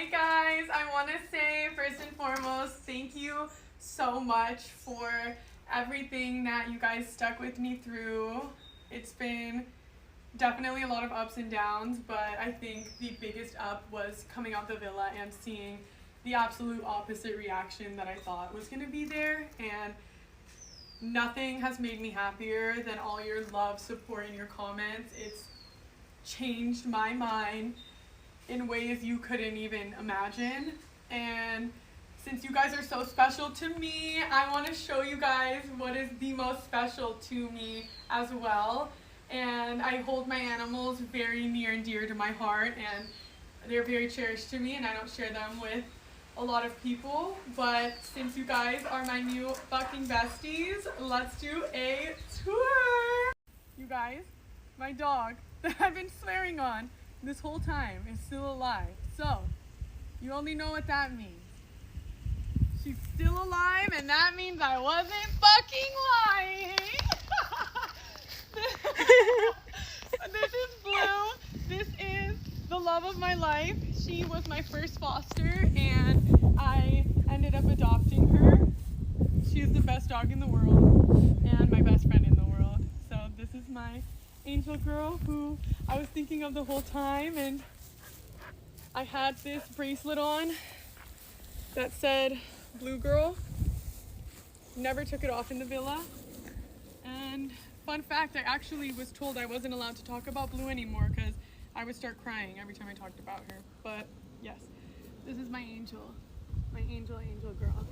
Hi guys, I want to say first and foremost, thank you so much for everything that you guys stuck with me through. It's been definitely a lot of ups and downs, but I think the biggest up was coming out the villa and seeing the absolute opposite reaction that I thought was going to be there, and nothing has made me happier than all your love, support, and your comments. It's changed my mind in ways you couldn't even imagine. And since you guys are so special to me, I want to show you guys what is the most special to me as well. And I hold my animals very near and dear to my heart, and they're very cherished to me, and I don't share them with a lot of people. But since you guys are my new fucking besties, let's do a tour. You guys, my dog that I've been swearing on this whole time is still alive. So, you only know what that means. She's still alive, and that means I wasn't fucking lying. This is Blue. This is the love of my life. She was my first foster, and I ended up adopting her. She is the best dog in the world, and my best friend in the world. So this is my angel girl who I was thinking of the whole time, and I had this bracelet on that said Blue Girl. Never took it off in the villa. And fun fact, I actually was told I wasn't allowed to talk about Blue anymore because I would start crying every time I talked about her. But yes, this is my angel girl.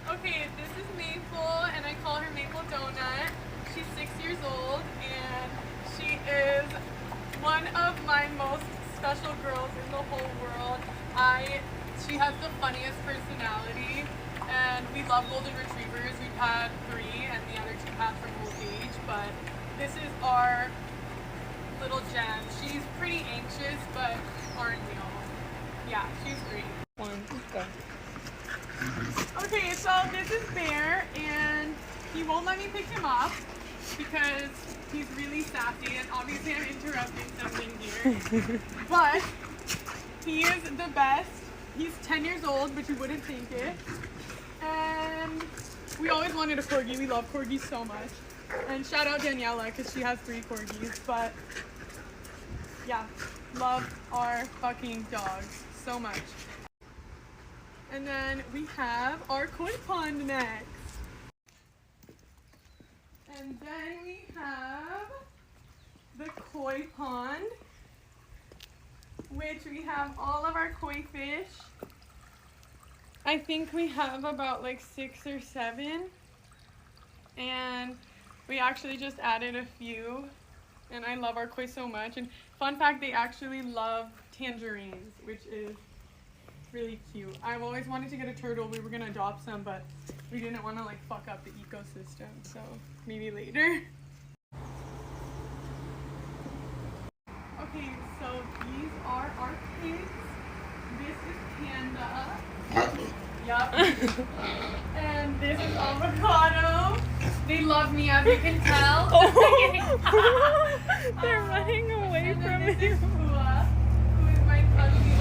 Okay, this is Maple, and I call her Maple Donut. She's 6 years old, and she is one of my most special girls in the whole world. She has the funniest personality, and we love golden retrievers. We've had 3, and the other 2 cats from old age, but this is our little gem. She's pretty anxious, but aren't we all? Yeah, she's great. Okay, so this is Bear, and he won't let me pick him up because he's really sassy, and obviously I'm interrupting something here. But he is the best. He's 10 years old, but you wouldn't think it. And we always wanted a corgi. We love corgis so much. And shout out Daniela because she has 3 corgis. But yeah, love our fucking dogs so much. And then we have our koi pond next. And then we have the koi pond, which we have all of our koi fish. I think we have about like 6 or 7. And we actually just added a few. And I love our koi so much. And fun fact, they actually love tangerines, which is really cute. I've always wanted to get a turtle. We were gonna adopt some, but we didn't want to like fuck up the ecosystem, so maybe later. Okay, so these are our kids. This is Panda. Yup. And this is Avocado. They love me, as you can tell. Oh. They're running away and from then you. this is Pua, who is my puppy.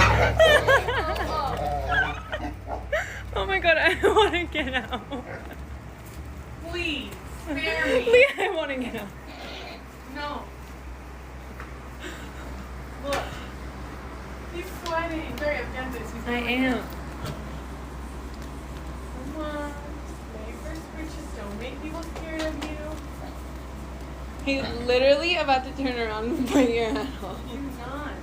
Oh my god, I want to get out. Please, spare me. Leah, I want to get out. No. Look. He's sweating. Sorry, I've done this. He's I am. Come on. Make first purchase. Don't make people scared of you. He's literally about to turn around and bite your head off. He's not.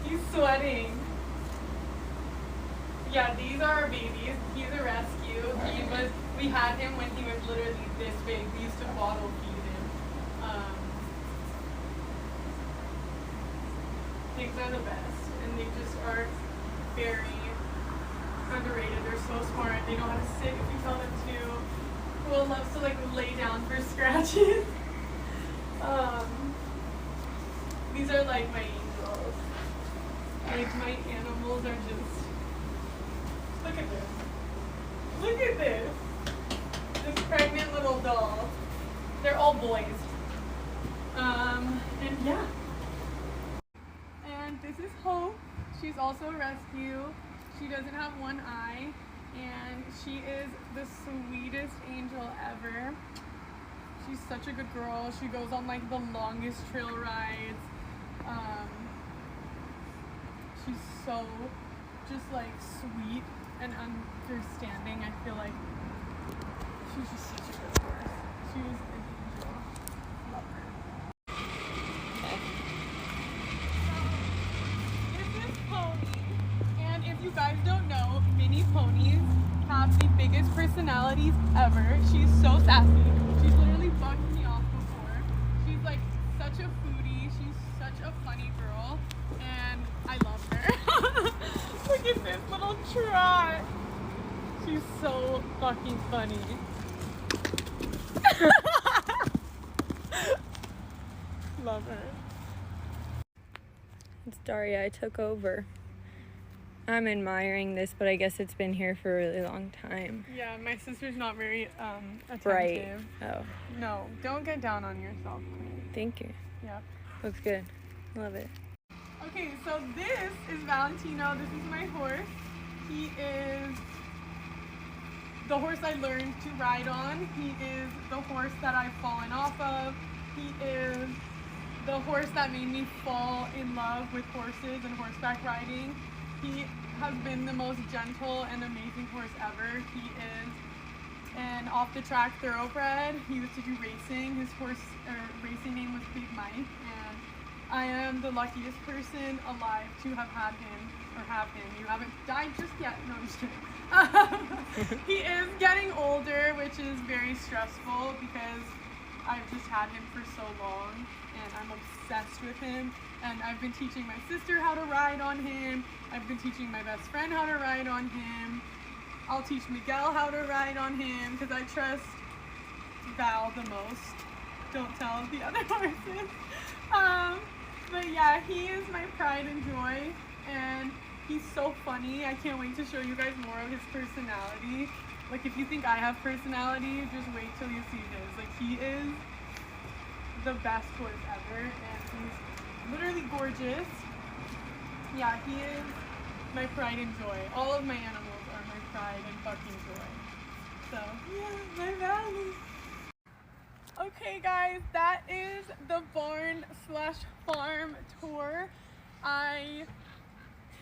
He's sweating. Yeah, these are our babies. He's a rescue. We had him when he was literally this big. We used to bottle feed him. Pigs are the best, and they just are very underrated. They're so smart. They know how to sit if you tell them to. Will loves to like lay down for scratches. These are like my angels. Like my animals are just. Look at this. Look at this. This pregnant little doll. They're all boys. And yeah. And this is Hope. She's also a rescue. She doesn't have one eye, and she is the sweetest angel ever. She's such a good girl. She goes on like the longest trail rides. She's so just like sweet and understanding. I feel like she's just such a good horse. She's an angel. Love her. So, this is Pony. And if you guys don't know, mini ponies have the biggest personalities ever. She's so sassy. She's literally bugged me off before. She's like such a foodie. She's such a funny girl. And I love her. Look at this little trot. She's so fucking funny. Love her. It's Daria. I took over. I'm admiring this, but I guess it's been here for a really long time. Yeah, my sister's not very attentive. Right. Oh, No, don't get down on yourself, please. thank you. Yeah. Looks good. Love it. Okay, so this is Valentino. This is my horse. He is the horse I learned to ride on. He is the horse that I've fallen off of. He is the horse that made me fall in love with horses and horseback riding. He has been the most gentle and amazing horse ever. He is an off-the-track thoroughbred. He used to do racing. His racing name was Big Mike, and I am the luckiest person alive to have had him, or have him. You haven't died just yet. No, I'm just kidding. He is getting older, which is very stressful because I've just had him for so long, and I'm obsessed with him. And I've been teaching my sister how to ride on him. I've been teaching my best friend how to ride on him. I'll teach Miguel how to ride on him because I trust Val the most. Don't tell the other horses. But yeah, he is my pride and joy, and he's so funny. I can't wait to show you guys more of his personality. Like, if you think I have personality, just wait till you see his. Like, he is the best horse ever, and he's literally gorgeous. Yeah, he is my pride and joy. All of my animals are my pride and fucking joy. So, yeah, my Valley. Okay guys, that is the barn/farm tour. I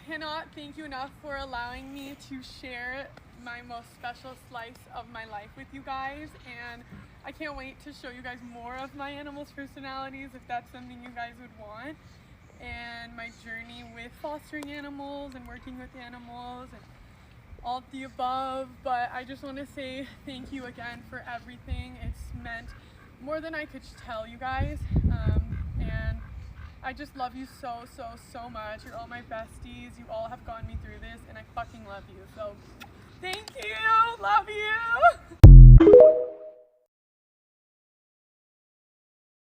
cannot thank you enough for allowing me to share my most special slice of my life with you guys, and I can't wait to show you guys more of my animals' personalities if that's something you guys would want, and my journey with fostering animals and working with animals and all of the above. But I just want to say thank you again for everything. It's meant more than I could tell you guys, and I just love you so much. You're all my besties. You all have gotten me through this, and I fucking love you. So thank you. Love you.